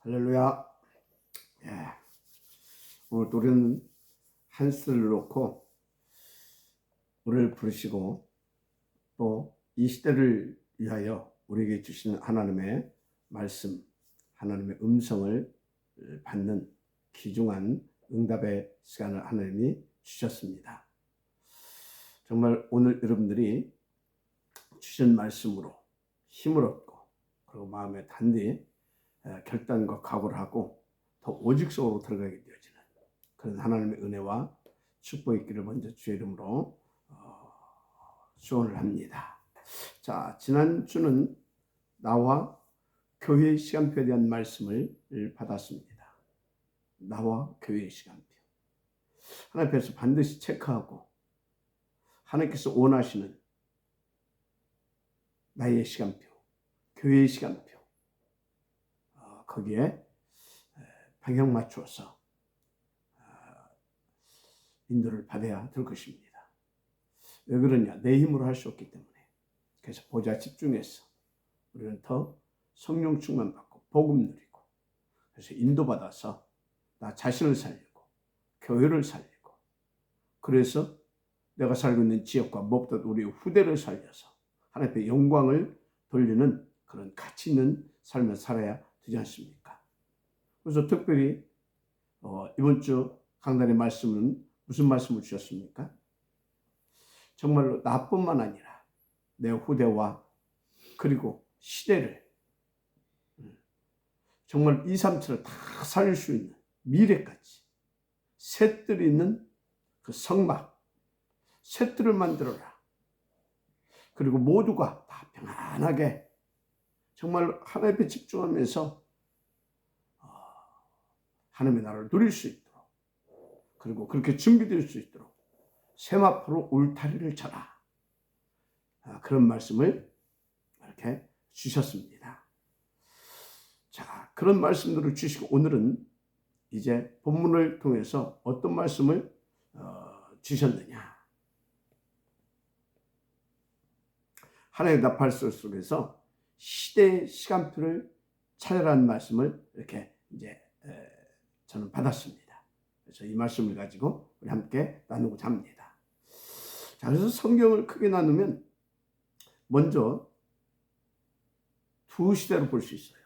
할렐루야. 예. 오늘 우리는 한스를 놓고 우리를 부르시고 또 이 시대를 위하여 우리에게 주시는 하나님의 말씀, 하나님의 음성을 받는 귀중한 응답의 시간을 하나님이 주셨습니다. 정말 오늘 여러분들이 주신 말씀으로 힘을 얻고 그리고 마음에 단디 결단과 각오를 하고 더 오직 속으로 들어가게 되어지는 그런 하나님의 은혜와 축복이 있기를 먼저 주의 이름으로 축원을 합니다. 자, 지난주는 나와 교회의 시간표에 대한 말씀을 받았습니다. 나와 교회의 시간표. 하나님 앞에서 반드시 체크하고 하나님께서 원하시는 나의 시간표, 교회의 시간표, 거기에 방향 맞추어서 인도를 받아야 될 것입니다. 왜 그러냐? 내 힘으로 할 수 없기 때문에. 그래서 보좌 집중해서 우리는 더 성령 충만 받고 복음 누리고 그래서 인도받아서 나 자신을 살리고 교회를 살리고 그래서 내가 살고 있는 지역과 무엇보다 우리 후대를 살려서 하나님의 영광을 돌리는 그런 가치 있는 삶을 살아야 되지 않습니까? 그래서 특별히 이번 주 강단의 말씀은 무슨 말씀을 주셨습니까? 정말로 나뿐만 아니라 내 후대와 그리고 시대를 정말 2, 3차를 다 살릴 수 있는 미래까지 셋들이 있는 그 성막, 셋들을 만들어라. 그리고 모두가 다 평안하게 정말 하나님께 집중하면서 하나님의 나라를 누릴 수 있도록 그리고 그렇게 준비될 수 있도록 세마포로 울타리를 쳐라. 그런 말씀을 이렇게 주셨습니다. 자, 그런 말씀들을 주시고 오늘은 이제 본문을 통해서 어떤 말씀을 주셨느냐. 하나님의 나팔소 속에서 시대의 시간표를 찾아라는 말씀을 이렇게 이제 저는 받았습니다. 그래서 이 말씀을 가지고 우리 함께 나누고자 합니다. 자, 그래서 성경을 크게 나누면 먼저 두 시대로 볼 수 있어요.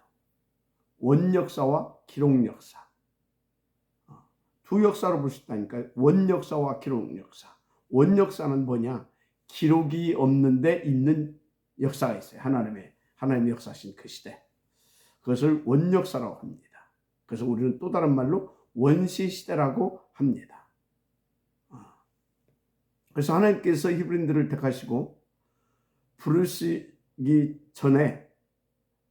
원역사와 기록역사. 두 역사로 볼 수 있다니까요. 원역사와 기록역사. 원역사는 뭐냐? 기록이 없는데 있는 역사가 있어요. 하나님의 역사신 그 시대. 그것을 원역사라고 합니다. 그래서 우리는 또 다른 말로 원시시대라고 합니다. 그래서 하나님께서 히브리인들을 택하시고 부르시기 전에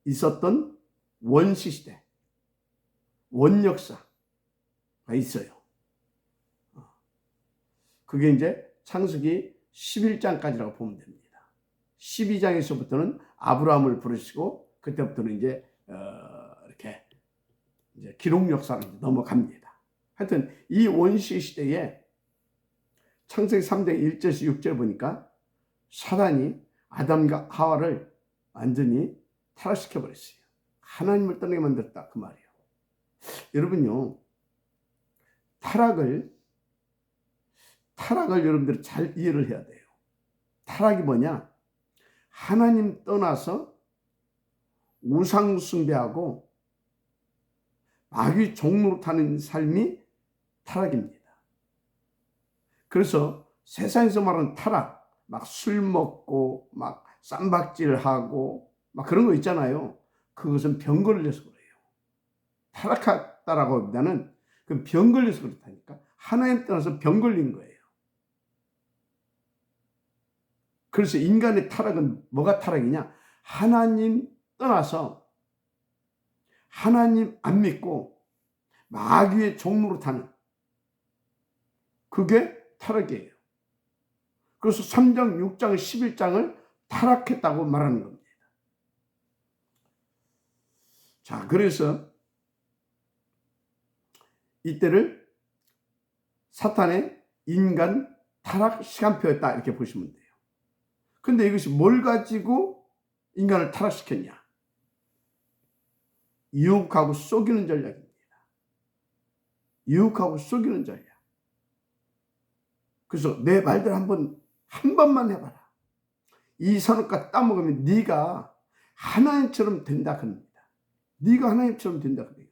있었던 원시시대, 원역사가 있어요. 그게 이제 창세기 11장까지라고 보면 됩니다. 12장에서부터는 아브라함을 부르시고 그때부터는 이제 이렇게 이제 기록 역사로 넘어갑니다. 하여튼 이 원시 시대에 창세기 3장 1절에서 6절 보니까 사단이 아담과 하와를 완전히 타락시켜 버렸어요. 하나님을 떠나게 만들었다 그 말이에요. 여러분요, 타락을 여러분들이 잘 이해를 해야 돼요. 타락이 뭐냐? 하나님 떠나서 우상 숭배하고 마귀 종로로 타는 삶이 타락입니다. 그래서 세상에서 말하는 타락, 막 술 먹고 막 쌈박질하고 막 그런 거 있잖아요. 그것은 병 걸려서 그래요. 타락했다라고 하기보다는 그 병 걸려서 그렇다니까. 하나님 떠나서 병 걸린 거예요. 그래서 인간의 타락은 뭐가 타락이냐? 하나님 떠나서 하나님 안 믿고 마귀의 종로로 타는 그게 타락이에요. 그래서 3장, 6장, 11장을 타락했다고 말하는 겁니다. 자, 그래서 이때를 사탄의 인간 타락 시간표였다 이렇게 보시면 돼요. 근데 이것이 뭘 가지고 인간을 타락시켰냐? 유혹하고 속이는 전략입니다. 유혹하고 속이는 전략. 그래서 내 말대로 한 번만 해봐라. 이 선악과 따먹으면 네가 하나님처럼 된다 그럽니다. 네가 하나님처럼 된다 그래요.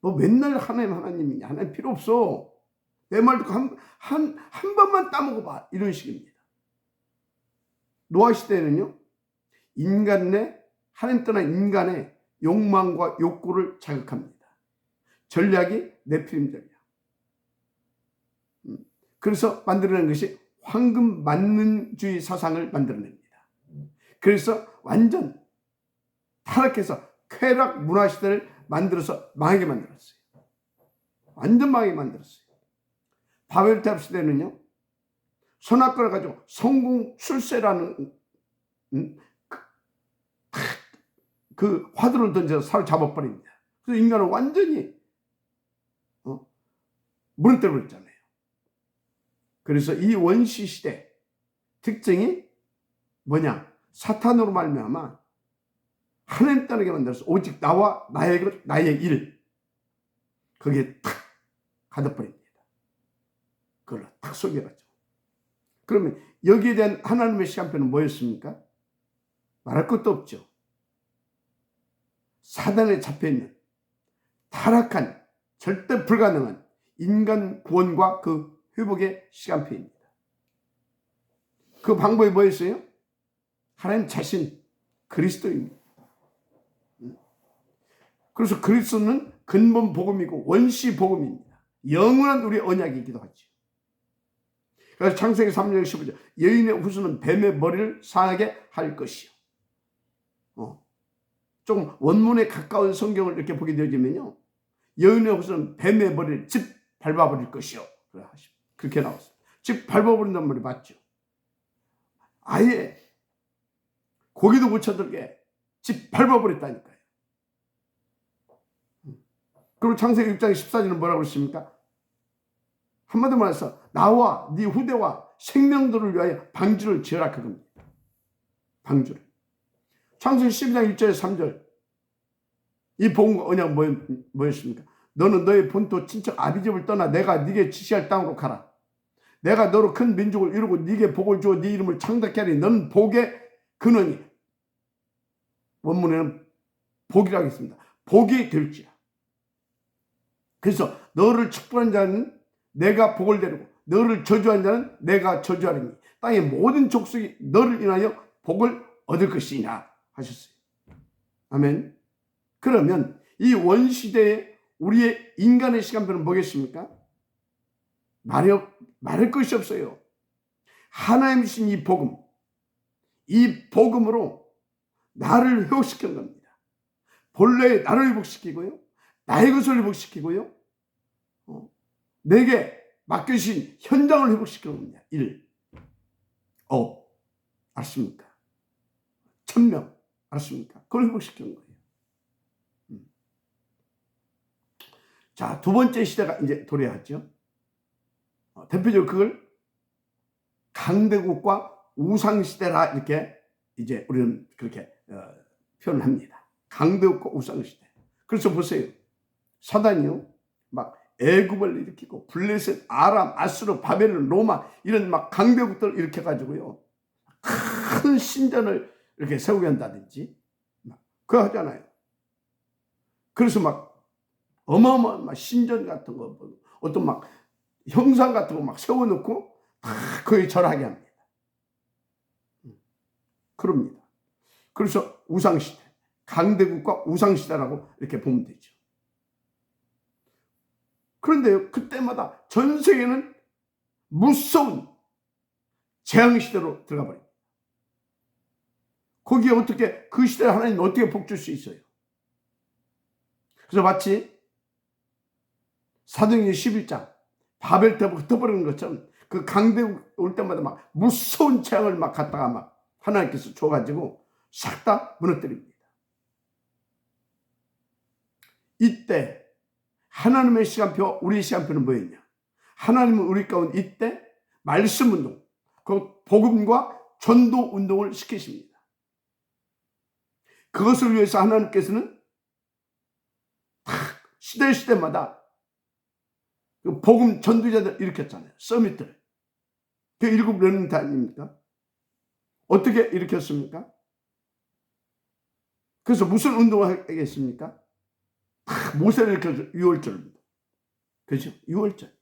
너 맨날 하나님이냐. 하나님 필요 없어. 내 말 듣고 한 번만 따먹어봐. 이런 식입니다. 노아 시대에는요, 하나님 떠난 인간의 욕망과 욕구를 자극합니다. 전략이 네피림 전략. 그래서 만들어낸 것이 황금 만능주의 사상을 만들어냅니다. 그래서 완전 타락해서 쾌락 문화 시대를 만들어서 망하게 만들었어요. 완전 망하게 만들었어요. 바벨 탑 시대는요, 선악과를 가지고 성공 출세라는 그 화두를 던져서 사로잡아버립니다. 그래서 인간은 완전히 무너뜨려 버렸잖아요. 그래서 이 원시 시대 특징이 뭐냐? 사탄으로 말미암아 하나님 따르게 만들어서 오직 나와 나의 일, 거기에 탁 가둬버립니다. 그걸 탁 속여가지고. 그러면 여기에 대한 하나님의 시간표는 뭐였습니까? 말할 것도 없죠. 사단에 잡혀있는 타락한 절대 불가능한 인간 구원과 그 회복의 시간표입니다. 그 방법이 뭐였어요? 하나님 자신, 그리스도입니다. 그래서 그리스도는 근본 복음이고 원시 복음입니다. 영원한 우리 언약이기도 하죠. 그래서 창세기 3장 15절, 여인의 후손은 뱀의 머리를 상하게 할 것이요. 조금 원문에 가까운 성경을 이렇게 보게 되어지면요, 여인의 후손은 뱀의 머리를 집 밟아버릴 것이요. 그렇게 나왔어요. 집 밟아버린다는 말이 맞죠. 아예 고기도 못 쳐들게 집 밟아버렸다니까요. 그리고 창세기 6장 14절은 뭐라고 그랬습니까? 한마디로 말해서 나와 네 후대와 생명들을 위하여 방주를 지어라 그겁니다. 방주를. 창세기 12장 1절 3절 이 복음과 언약은 뭐였습니까? 너는 너의 본토 친척 아비집을 떠나 내가 네게 지시할 땅으로 가라. 내가 너로 큰 민족을 이루고 네게 복을 주어 네 이름을 창답게 하리. 너는 복의 근원이, 원문에는 복이라고 했습니다. 복이 될지라. 그래서 너를 축복한 자는 내가 복을 내리고 너를 저주한 자는 내가 저주하리니 땅의 모든 족속이 너를 인하여 복을 얻을 것이냐 하셨어요. 아멘. 그러면 이 원시대에 우리의 인간의 시간표는 뭐겠습니까? 말할 것이 없어요. 하나님 주신 이 복음, 이 복음으로 나를 회복시키는 겁니다. 본래 나를 회복시키고요, 나의 것을 회복시키고요, 내게 맡겨주신 현장을 회복시키는 겁니다. 알았습니까? 1000명 알았습니까? 그걸 회복시키는 거예요. 자, 두 번째 시대가 이제 도래하죠. 대표적으로 그걸 강대국과 우상시대라 이렇게 이제 우리는 그렇게 표현을 합니다. 강대국과 우상시대. 그래서 보세요. 사단이요, 막 애굽을 일으키고 블레셋, 아람, 아수르, 바벨론, 로마 이런 막 강대국들을 일으켜가지고요, 큰 신전을 이렇게 세우게 한다든지 그거 하잖아요. 그래서 막 어마어마한 막 신전 같은 거, 어떤 막 형상 같은 거 막 세워놓고 다 거의 절하게 합니다. 그럽니다. 그래서 우상시대, 강대국과 우상시대라고 이렇게 보면 되죠. 그런데요, 그때마다 전 세계는 무서운 재앙시대로 들어가 버립니다. 거기에 어떻게, 그 시대에 하나님 어떻게 복 줄 수 있어요? 그래서 마치 사도행전 11장 바벨탑을 흩어버리는 것처럼 그 강대국 올 때마다 막 무서운 재앙을 막 갖다가 막 하나님께서 줘가지고 싹 다 무너뜨립니다. 이때 하나님의 시간표, 우리의 시간표는 뭐였냐? 하나님은 우리 가운데 이때 말씀 운동, 그 복음과 전도 운동을 시키십니다. 그것을 위해서 하나님께서는 시대마다 그 복음 전도자들 일으켰잖아요. 서밋들. 그 일곱 렘넌트 아닙니까? 어떻게 일으켰습니까? 그래서 무슨 운동을 하겠습니까? 모세를 일으켜서 유월절. 그죠? 유월절.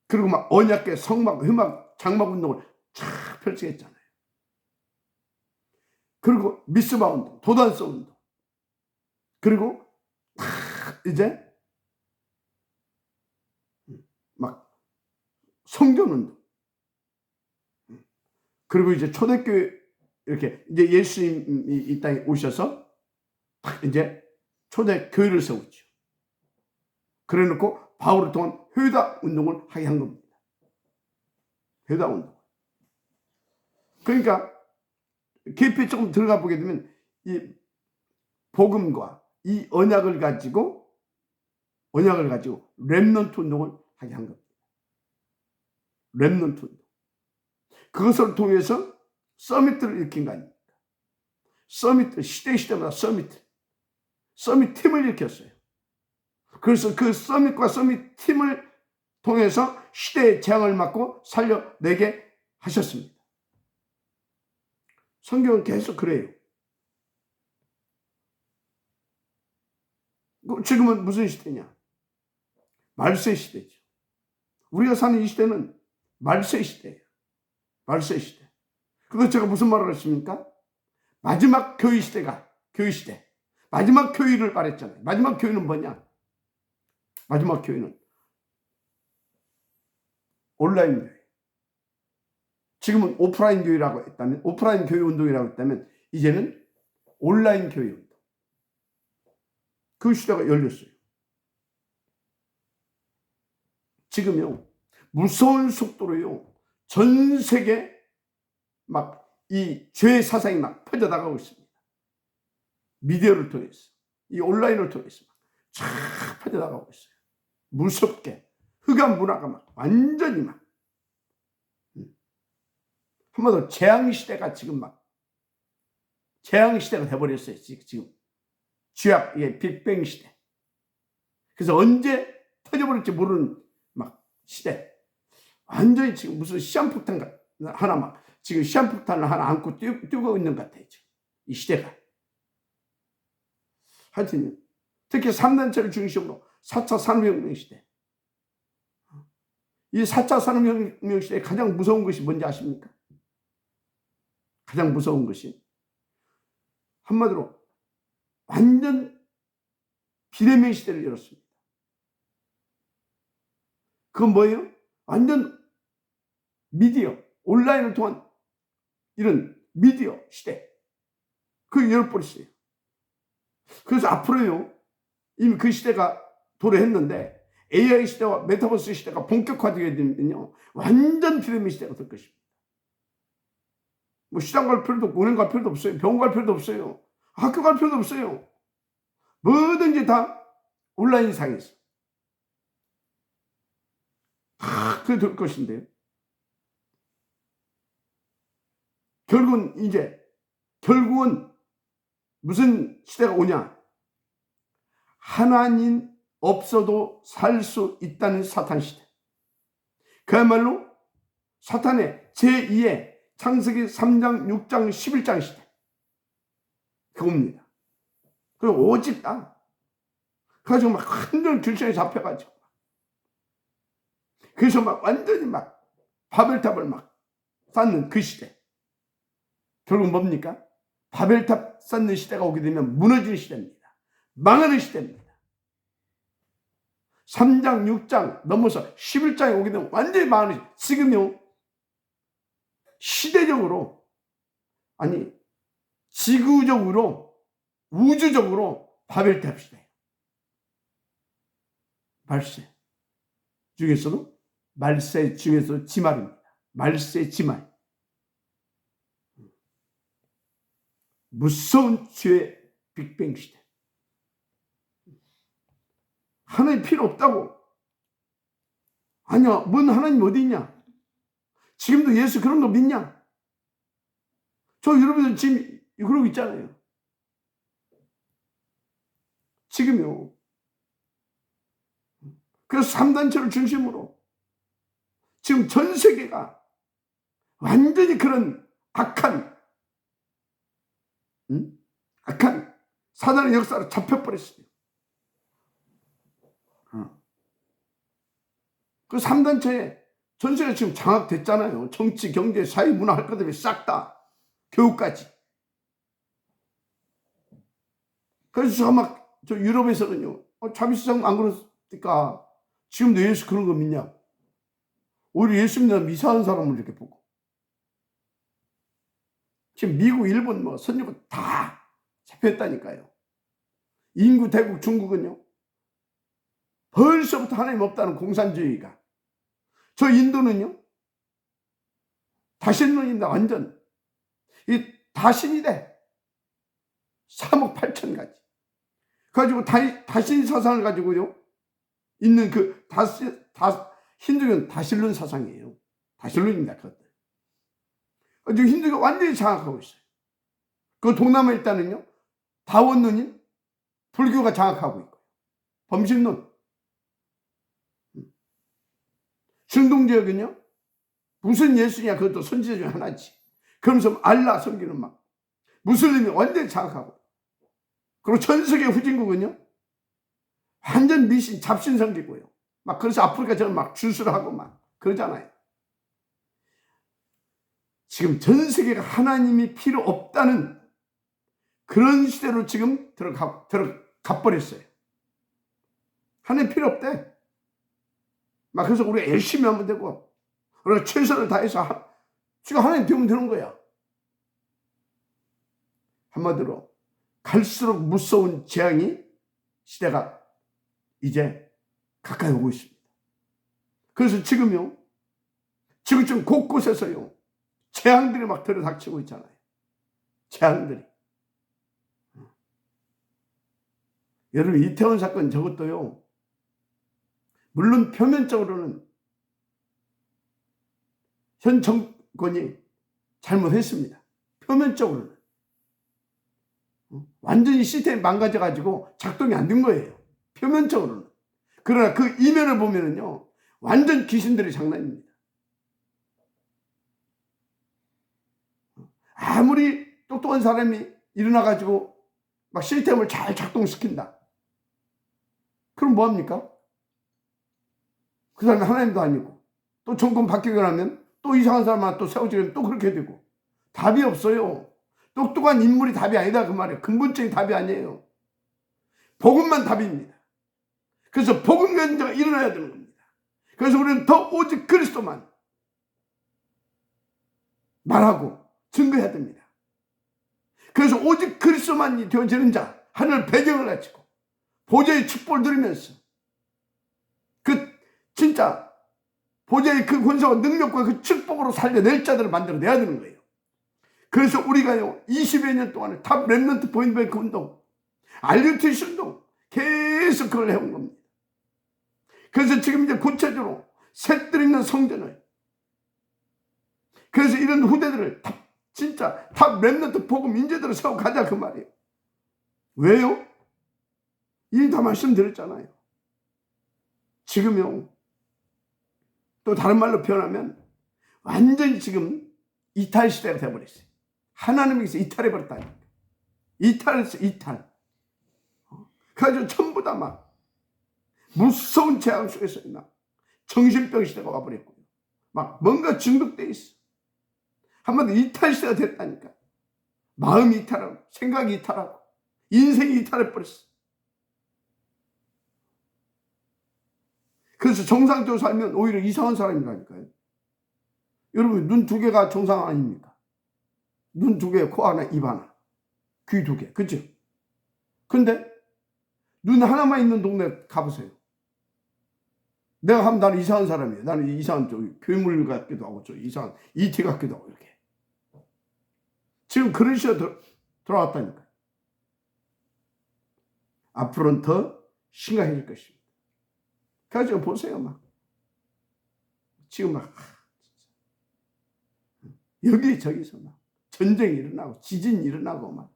그리고 막 언약궤, 성막, 회막, 장막 운동을 쫙 펼치겠잖아요. 그리고 미스바 운동, 도단서 운동. 그리고 이제 막 성경 운동. 그리고 이제 초대교회 이렇게 이제 예수님이 이 땅에 오셔서 이제 초대교회를 세우죠. 그래 놓고 바울을 통한 회다 운동을 하게 한 겁니다. 회다 운동. 그러니까 깊이 조금 들어가 보게 되면 이 복음과 이 언약을 가지고 렘넌트 운동을 하게 한 겁니다. 렘넌트 운동. 그것을 통해서 서밋들을 일으킨 거 아닙니까? 서밋들, 시대마다 서밋 팀을 일으켰어요. 그래서 그 서밋과 서밋 팀을 통해서 시대의 재앙을 막고 살려내게 하셨습니다. 성경은 계속 그래요. 지금은 무슨 시대냐? 말세 시대죠. 우리가 사는 이 시대는 말세 시대예요. 말세 시대. 그래서 제가 무슨 말을 했습니까? 마지막 교회 시대가 교회 시대. 마지막 교회를 말했잖아요. 마지막 교회는 뭐냐? 마지막 교회는 온라인 교회. 지금은 오프라인 교회라고 했다면, 오프라인 교회 운동이라고 했다면, 이제는 온라인 교회 운동. 그 시대가 열렸어요. 지금요, 무서운 속도로요, 전 세계 막 이 죄의 사상이 막 퍼져나가고 있습니다. 미디어를 통해서, 이 온라인을 통해서 쫙 퍼져나가고 있어요. 무섭게. 흑암 문화가 막 완전히 막. 한마디로 재앙시대가 지금 막, 재앙시대가 돼버렸어요. 지금. 죄악의 빅뱅 시대. 그래서 언제 터져버릴지 모르는 막 시대. 완전히 지금 무슨 시한폭탄 하나 막, 지금 시한폭탄을 하나 안고 뛰고 있는 것 같아요. 지금. 이 시대가. 하여튼, 특히 3단체를 중심으로 4차 산업혁명 시대. 이 4차 산업혁명 시대에 가장 무서운 것이 뭔지 아십니까? 가장 무서운 것이 한마디로 완전 비대면 시대를 열었습니다. 그건 뭐예요? 완전 미디어, 온라인을 통한 이런 미디어 시대. 그걸 열어버렸어요. 그래서 앞으로요, 이미 그 시대가 도래했는데 AI 시대와 메타버스 시대가 본격화되게 되면요, 완전 비대면 시대가 될 것입니다. 뭐 시장 갈 필요도 없고, 은행 갈 필요도 없어요. 병원 갈 필요도 없어요. 학교 갈 필요도 없어요. 뭐든지 다 온라인 상에서. 그게 될 것인데요. 결국은 무슨 시대가 오냐? 하나님 없어도 살 수 있다는 사탄 시대. 그야말로 사탄의 제2의 창세기 3장, 6장, 11장 시대. 그겁니다. 그리고 오직 땅. 그래가지고 막 완전 길천에 잡혀가지고. 그래서 막 완전히 막 바벨탑을 막 쌓는 그 시대. 결국 뭡니까? 바벨탑 쌓는 시대가 오게 되면 무너지는 시대입니다. 망하는 시대입니다. 3장, 6장 넘어서 11장에 오게 되면 완전히 망하는 시대. 지금요, 시대적으로, 아니, 지구적으로, 우주적으로 바벨탑 시대예요. 말세 중에서도 지말입니다. 말세 지말. 무서운 죄의 빅뱅 시대. 하나님 필요 없다고. 아니야, 뭔 하나님 어디 있냐? 지금도 예수 그런 거 믿냐? 저 여러분들 지금 그러고 있잖아요. 지금요, 그래서 3단체를 중심으로 지금 전 세계가 완전히 그런 악한 사단의 역사로 잡혀버렸어요. 그 3단체에 전 세계가 지금 장악됐잖아요. 정치, 경제, 사회, 문화 할 것 없이 싹 다. 교육까지. 그래서 제가 막 저 유럽에서는요. 자비스장 안 그렇습니까? 지금도 예수 그런 거 믿냐고. 오히려 예수 믿는 이상한 사람을 이렇게 보고. 지금 미국, 일본, 뭐 선진국 다 잡혔다니까요. 인구 대국 중국은요. 벌써부터 하나님 없다는 공산주의가. 저 인도는요. 다신론입니다. 완전. 이 다신이 돼. 3억 8천 가지. 가지고 다신 사상을 가지고요. 있는 그 힌두교는 다신론 사상이에요. 다신론입니다. 그것들. 지금 힌두교가 완전히 장악하고 있어요. 그 동남아에 일단은요. 다원론인 불교가 장악하고 있고요. 범신론. 중동 지역은요. 무슨 예수냐 그것도 선지자 중에 하나지. 그러면서 알라 섬기는 막 무슬림이 완전히 장악하고. 그리고 전 세계 후진국은요. 완전 미신 잡신 섬기고요. 막 그래서 아프리카처럼 막 주술하고 막 그러잖아요. 지금 전 세계가 하나님이 필요 없다는 그런 시대로 지금 들어가 버렸어요. 하나님 필요 없대. 막 그래서 우리가 열심히 하면 되고, 우리가 최선을 다해서 지금 하나님 되면 되는 거야. 한마디로 갈수록 무서운 재앙이 시대가 이제 가까이 오고 있습니다. 그래서 지금요, 지금 곳곳에서요, 재앙들이 막 들어닥치고 있잖아요. 재앙들이. 여러분, 이태원 사건 저것도요, 물론 표면적으로는 현 정권이 잘못했습니다. 표면적으로는. 완전히 시스템이 망가져가지고 작동이 안 된 거예요. 표면적으로는. 그러나 그 이면을 보면은요, 완전 귀신들의 장난입니다. 아무리 똑똑한 사람이 일어나가지고 막 시스템을 잘 작동시킨다. 그럼 뭐합니까? 그 사람이 하나님도 아니고, 또 정권 바뀌고 나면 또 이상한 사람 하나 또 세워지면 또 그렇게 되고. 답이 없어요. 똑똑한 인물이 답이 아니다 그 말이에요. 근본적인 답이 아니에요. 복음만 답입니다. 그래서 복음 견자가 일어나야 되는 겁니다. 그래서 우리는 더 오직 그리스도만 말하고 증거해야 됩니다. 그래서 오직 그리스도만이 되어지는 자, 하늘 배경을 가지고 보좌의 축복을 누리면서 그 진짜 보좌의 그 권세와 능력과 그 축복으로 살려낼 자들을 만들어내야 되는 거예요. 그래서 우리가요 20여 년 동안에 탑 랩런트 보인뱅크 운동, 알류티시 운동 계속 그걸 해온 겁니다. 그래서 지금 이제 구체적으로 색들 있는 성전을, 그래서 이런 후대들을 진짜 탑 랩런트 복음 인재들을 세워 가자 그 말이에요. 왜요? 이미 다 말씀드렸잖아요. 지금요 또 다른 말로 표현하면 완전히 지금 이탈 시대가 되어버렸어요. 하나님께서 이탈해버렸다니까. 이탈했어, 이탈. 그래가지고 전부 다 막 무서운 재앙 속에서 정신병 시대가 와버렸고요. 막 뭔가 중독돼 있어. 한마디로 이탈 시대가 됐다니까. 마음이 이탈하고, 생각이 이탈하고, 인생이 이탈해버렸어. 그래서 정상적으로 살면 오히려 이상한 사람이라니까요. 여러분, 눈 두 개가 정상 아닙니까? 눈 두 개, 코 하나, 입 하나, 귀 두 개, 그죠? 근데 눈 하나만 있는 동네 가보세요. 내가 하면 나는 이상한 사람이에요. 나는 이상한 괴물 같기도 하고, 이상한 이티 같기도 하고, 이렇게. 지금 그런 시대가 돌아왔다니까. 앞으로는 더 심각해질 것입니다. 그래서 보세요, 막. 지금 막, 여기저기서 막, 전쟁이 일어나고, 지진이 일어나고, 막.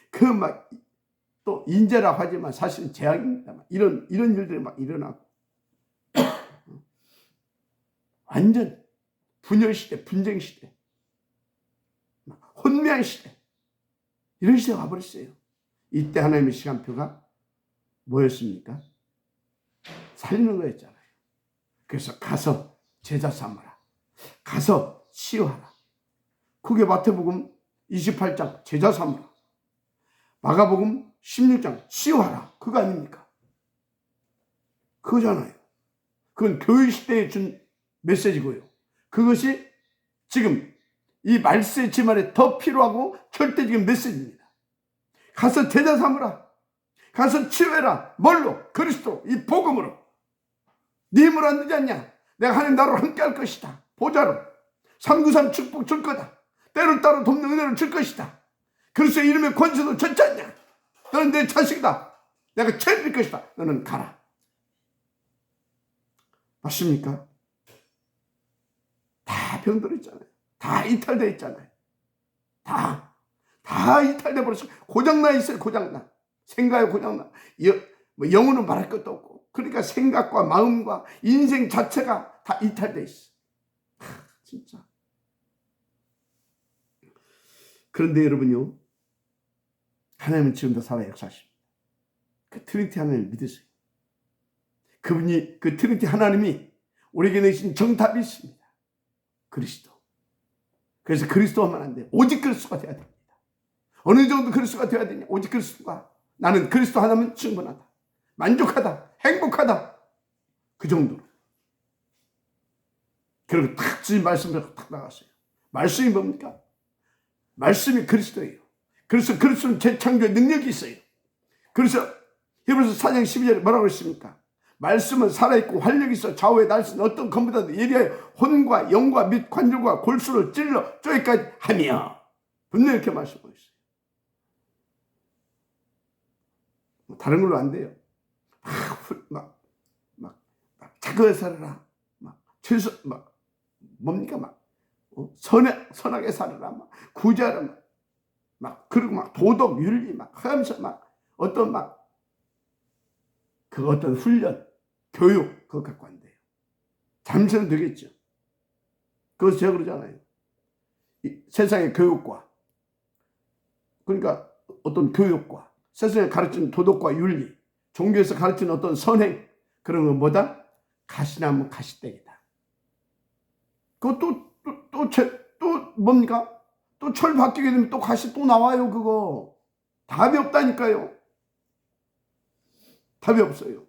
그 막, 또 인재라고 하지만 사실은 재앙입니다. 이런 일들이 막 일어나고 완전 분열 시대, 분쟁 시대, 혼미한 시대, 이런 시대가 와버렸어요. 이때 하나님의 시간표가 뭐였습니까? 살리는 거였잖아요. 그래서 가서 제자 삼아라. 가서 치유하라. 그게 마태복음 28장 제자 삼아라. 마가복음 16장 치유하라. 그거 아닙니까? 그거잖아요. 그건 교회 시대에 준 메시지고요. 그것이 지금 이 말세의 지말에 더 필요하고 절대적인 메시지입니다. 가서 제자 삼으라. 가서 치유해라. 뭘로? 그리스도 이 복음으로. 네 힘으로 안 되지 않냐? 내가 하나님 나라로 함께 할 것이다. 보좌로 393 축복 줄 거다. 때를 따라 돕는 은혜를 줄 것이다. 그리스도의 이름의 권세도 졌지 않냐? 너는 내 자식이다. 내가 책임질 것이다. 너는 가라. 맞습니까? 다 병들었잖아요. 다 이탈되어 있잖아요. 다 이탈돼 버렸어요. 고장나 있어요. 고장나. 생각이 고장나. 영혼은 말할 것도 없고. 그러니까 생각과 마음과 인생 자체가 다 이탈돼 있어. 진짜. 그런데 여러분요, 하나님은 지금도 살아 역사하십니다. 그 트리니티 하나님을 믿으세요. 그분이, 그 트리니티 하나님이 우리에게 내신 정답이 있습니다. 그리스도. 그래서 그리스도 하면 안 돼요. 오직 그리스도가 되어야 됩니다. 어느 정도 그리스도가 되어야 되냐? 오직 그리스도가. 나는 그리스도 하나면 충분하다. 만족하다. 행복하다. 그 정도로. 그리고 탁 주님 말씀대로 탁 나갔어요. 말씀이 뭡니까? 말씀이 그리스도예요. 그래서 그리스도는 재창조의 능력이 있어요. 그래서 히브리서 4장 12절에 뭐라고 했습니까? 말씀은 살아있고 활력이 있어 좌우에 날선 어떤 검보다도 예리하여 혼과 영과 및 관절과 골수를 찔러 쪼개까지 하며 분명히 이렇게 말씀하고 있어요. 다른 걸로 안 돼요. 막 자그에 살아라. 뭡니까? 선하게 살아라. 구제하라. 그리고 도덕, 윤리 하면서 어떤 어떤 훈련, 교육, 그거 갖고 안 돼요. 잠시는 되겠죠. 그래서 제가 그러잖아요. 세상의 교육과, 그러니까 어떤 교육과, 세상에 가르치는 도덕과 윤리, 종교에서 가르치는 어떤 선행, 그런 건 뭐다? 가시나무 가시떼기다. 그것도 또 뭡니까? 또 철 바뀌게 되면 또 가시 또 나와요, 그거. 답이 없다니까요. 답이 없어요.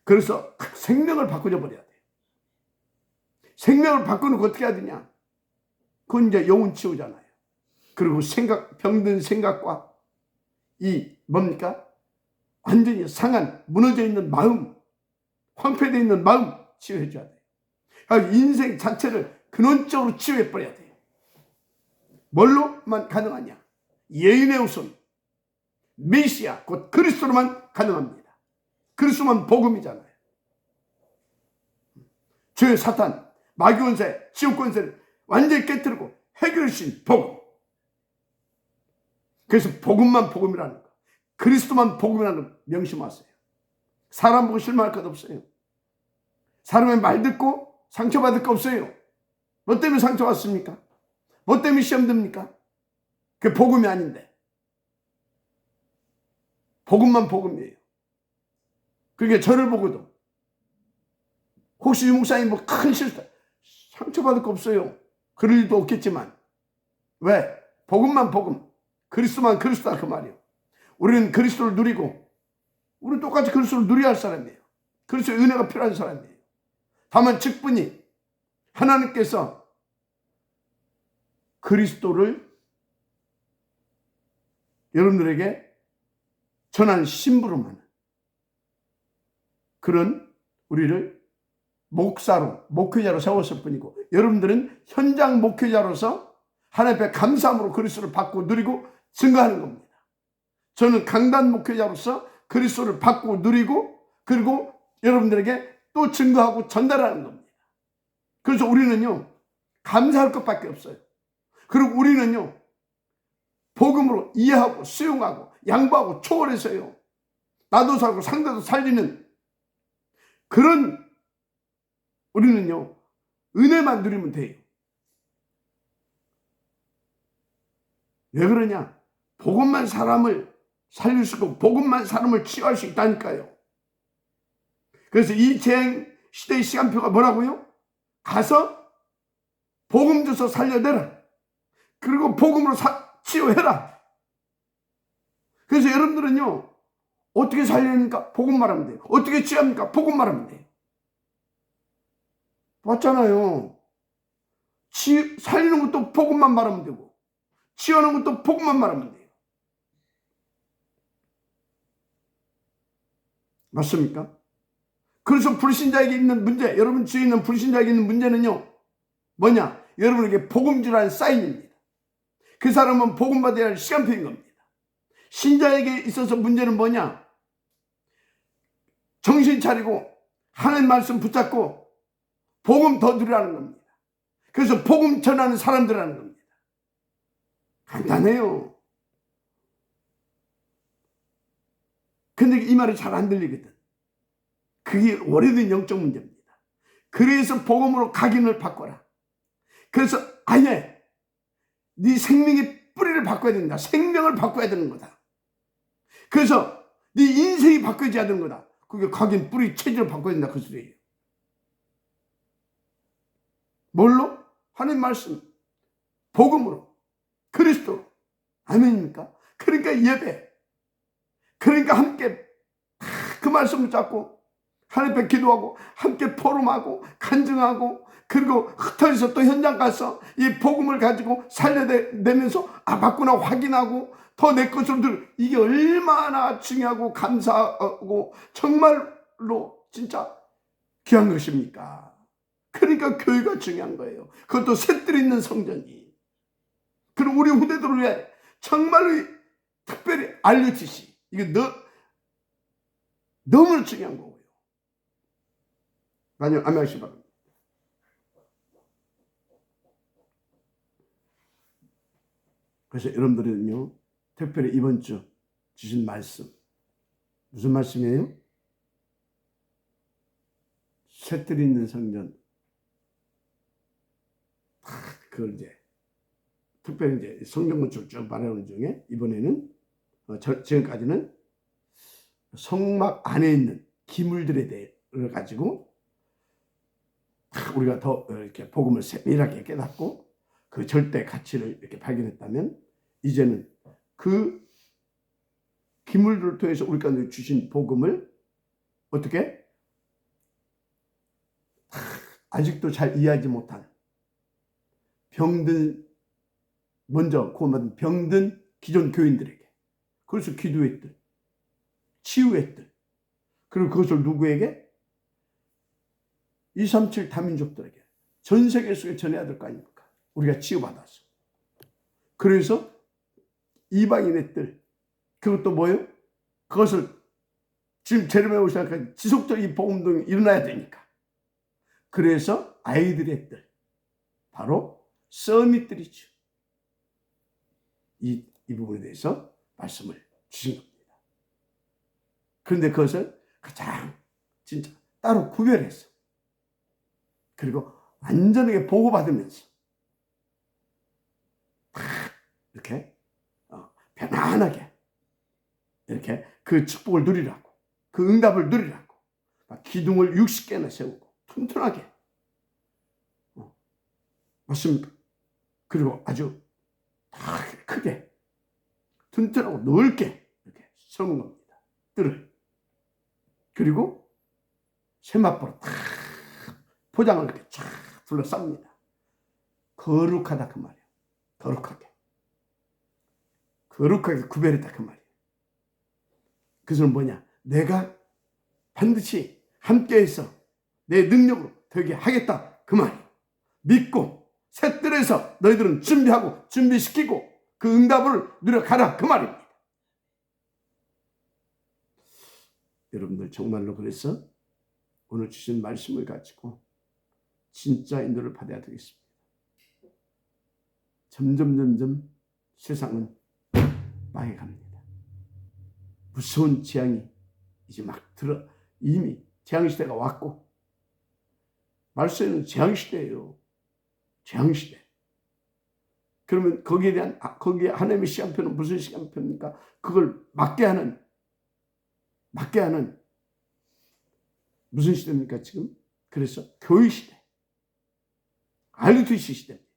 그래서 생명을 바꾸어 버려야 돼요. 생명을 바꾸는 거 어떻게 해야 되냐? 그건 이제 영혼 치유잖아요. 그리고 병든 생각과 뭡니까? 완전히 상한, 무너져 있는 마음, 황폐되어 있는 마음 치유해 줘야 돼요. 그러니까 인생 자체를 근원적으로 치유해 버려야 돼요. 뭘로만 가능하냐? 예인의 우선, 메시아, 곧 그리스도로만 가능합니다. 그리스도만 복음이잖아요. 죄의 사탄, 마귀 권세, 지옥 권세를 완전히 깨뜨리고 해결해 주신 복음. 그래서 복음만 복음이라는 거, 그리스도만 복음이라는 거 명심하세요. 사람 보고 실망할 것 없어요. 사람의 말 듣고 상처받을 거 없어요. 뭐 때문에 상처받습니까? 뭐 때문에 시험 듭니까? 그게 복음이 아닌데. 복음만 복음이에요. 그러니까 저를 보고도 혹시 유 목사님 큰 실수, 상처받을 거 없어요. 그럴 일도 없겠지만 왜? 복음만 복음, 그리스도만 그리스도다 그 말이에요. 우리는 그리스도를 누리고 우리는 똑같이 그리스도를 누려야 할 사람이에요. 그리스도의 은혜가 필요한 사람이에요. 다만 직분이 하나님께서 그리스도를 여러분들에게 전한 신부로만 그런 우리를 목사로, 목회자로 세웠을 뿐이고 여러분들은 현장 목회자로서 하나님 앞에 감사함으로 그리스도를 받고 누리고 증거하는 겁니다. 저는 강단 목회자로서 그리스도를 받고 누리고 그리고 여러분들에게 또 증거하고 전달하는 겁니다. 그래서 우리는요 감사할 것밖에 없어요. 그리고 우리는요 복음으로 이해하고 수용하고 양보하고 초월해서요, 나도 살고 상대도 살리는 그런 우리는요 은혜만 누리면 돼요. 왜 그러냐? 복음만 사람을 살릴 수 있고 복음만 사람을 치유할 수 있다니까요. 그래서 이 재앙 시대의 시간표가 뭐라고요? 가서 복음 줘서 살려내라. 그리고 복음으로 치유해라. 그래서 여러분들은요 어떻게 살려니까 복음 말하면 돼요. 어떻게 치유합니까? 복음 말하면 돼요. 맞잖아요. 살리는 것도 복음만 말하면 되고 치유하는 것도 복음만 말하면 돼요. 맞습니까? 그래서 불신자에게 있는 문제, 여러분 주위에 있는 불신자에게 있는 문제는요 뭐냐? 여러분에게 복음주라는 사인입니다. 그 사람은 복음 받아야 할 시간표인 겁니다. 신자에게 있어서 문제는 뭐냐? 정신 차리고 하나님 말씀 붙잡고 복음 더 누리라는 겁니다. 그래서 복음 전하는 사람들이라는 겁니다. 간단해요. 근데 이 말이 잘 안 들리거든. 그게 오래된 영적 문제입니다. 그래서 복음으로 각인을 바꿔라. 그래서 아예 네 생명의 뿌리를 바꿔야 된다. 생명을 바꿔야 되는 거다. 그래서 네 인생이 바뀌어져야 되는 거다. 그게 각인 뿌리 체질을 바꿔야 된다 그 소리예요. 뭘로? 하나님 말씀, 복음으로, 그리스도로. 아멘입니까? 그러니까 예배, 그러니까 함께 그 말씀을 잡고 하나님 앞에 기도하고 함께 포럼하고 간증하고 그리고 흩어져서 또 현장 가서 이 복음을 가지고 살려내면서 맞구나 확인하고 더 내 것으로 이게 얼마나 중요하고 감사하고 정말로 진짜 귀한 것입니까? 그러니까 교회가 중요한 거예요. 그것도 셋들 있는 성전이. 그리고 우리 후대들을 위해 정말로 특별히 알려지시. 이게 너무 중요한 거고요. 아니요, 아멘하시기 바랍니다. 그래서 여러분들은요, 특별히 이번 주 주신 말씀, 무슨 말씀이에요? 셋들이 있는 성전. 그걸 이제 특별히 이제 성경 건축 쭉 말하는 중에 이번에는 지금까지는 성막 안에 있는 기물들에 대해 가지고 우리가 더 이렇게 복음을 세밀하게 깨닫고 그 절대 가치를 이렇게 발견했다면 이제는 그 기물들을 통해서 우리 가운데 주신 복음을 어떻게 아직도 잘 이해하지 못한 병든 먼저 구원받은 병든 기존 교인들에게 그래서 기도의 뜻, 치유의 뜻 그리고 그것을 누구에게? 237 다민족들에게 전 세계 속에 전해야 될 거 아닙니까? 우리가 치유받아서. 그래서 이방인의 뜰 그것도 뭐예요? 그것을 지금 제르미야 오시니까 지속적인 복음동이 일어나야 되니까. 그래서 아이들의 뜰 바로 서밋들이죠. 이 부분에 대해서 말씀을 주신 겁니다. 그런데 그것을 가장 진짜 따로 구별해서 그리고 완전하게 보고받으면서 이렇게 편안하게 이렇게 그 축복을 누리라고 그 응답을 누리라고 기둥을 60개나 세우고 튼튼하게 맞습니까? 그리고 아주 크게 튼튼하고 넓게 이렇게 세우는 겁니다. 뜰을. 그리고 세마포로 탁 포장을 이렇게 쫙 둘러쌉니다. 거룩하다 그 말이에요. 거룩하게 구별했다 그 말이에요. 그것은 뭐냐? 내가 반드시 함께해서 내 능력으로 되게 하겠다 그 말이에요. 믿고 셋들에서 너희들은 준비하고 준비시키고 그 응답을 누려가라 그 말입니다. 여러분들 정말로 그래서 오늘 주신 말씀을 가지고 진짜 인도를 받아야 되겠습니다. 점점 세상은 빡빡해 갑니다. 무서운 재앙이 이제 막 이미 재앙시대가 왔고, 말세는 재앙시대예요. 재앙시대. 그러면 거기에 하나님의 시간표는 무슨 시간표입니까? 그걸 막게 하는 무슨 시대입니까, 지금? 그래서 교회 시대. RUTC 시대입니다.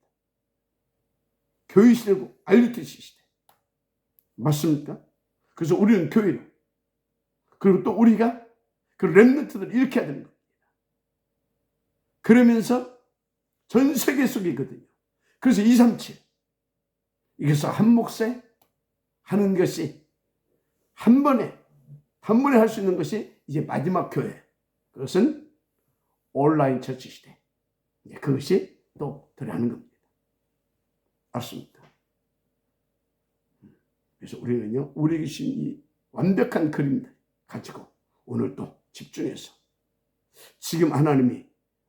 교회 시대고 RUTC 시대. 맞습니까? 그래서 우리는 교회로, 그리고 또 우리가 그 렘넌트들을 일으켜야 되는 겁니다. 그러면서 전 세계 속이거든요. 그래서 237 이것을 한 몫에 하는 것이 한 번에 할 수 있는 것이 이제 마지막 교회. 그것은 온라인 처치 시대. 그것이 또 들어가는 겁니다. 알습니까? 그래서 우리는요, 우리 계신 이 완벽한 그림들 가지고 오늘 또 집중해서 지금 하나님이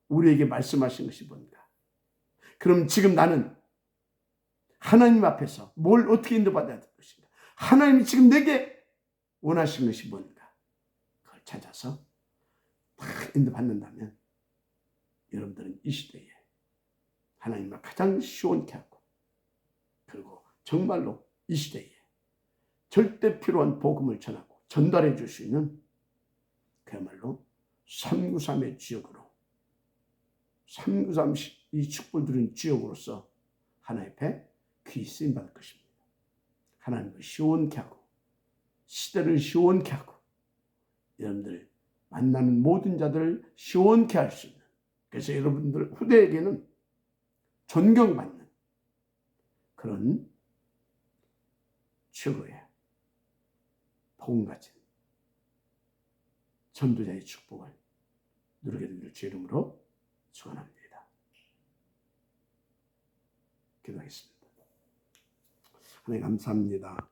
우리에게 말씀하신 것이 뭔가? 그럼 지금 나는 하나님 앞에서 뭘 어떻게 인도받아야 될 것인가? 하나님이 지금 내게 원하신 것이 뭔가? 그걸 찾아서 다 인도받는다면 여러분들은 이 시대에 하나님과 가장 시원케 하고, 그리고 정말로 이 시대에 절대 필요한 복음을 전하고 전달해 줄 수 있는 그야말로 393의 지역으로, 393 이 축복을 누린 지역으로서 하나님 앞에 귀히 쓰임 받을 것입니다. 하나님을 시원케 하고 시대를 시원케 하고 여러분들 만나는 모든 자들을 시원케 할 수 있는, 그래서 여러분들 후대에게는 존경받는 그런 최고의 복음 가진 전도자의 축복을 누리게 되기를 주의 이름으로 축원합니다. 기도하겠습니다. 하나님 감사합니다.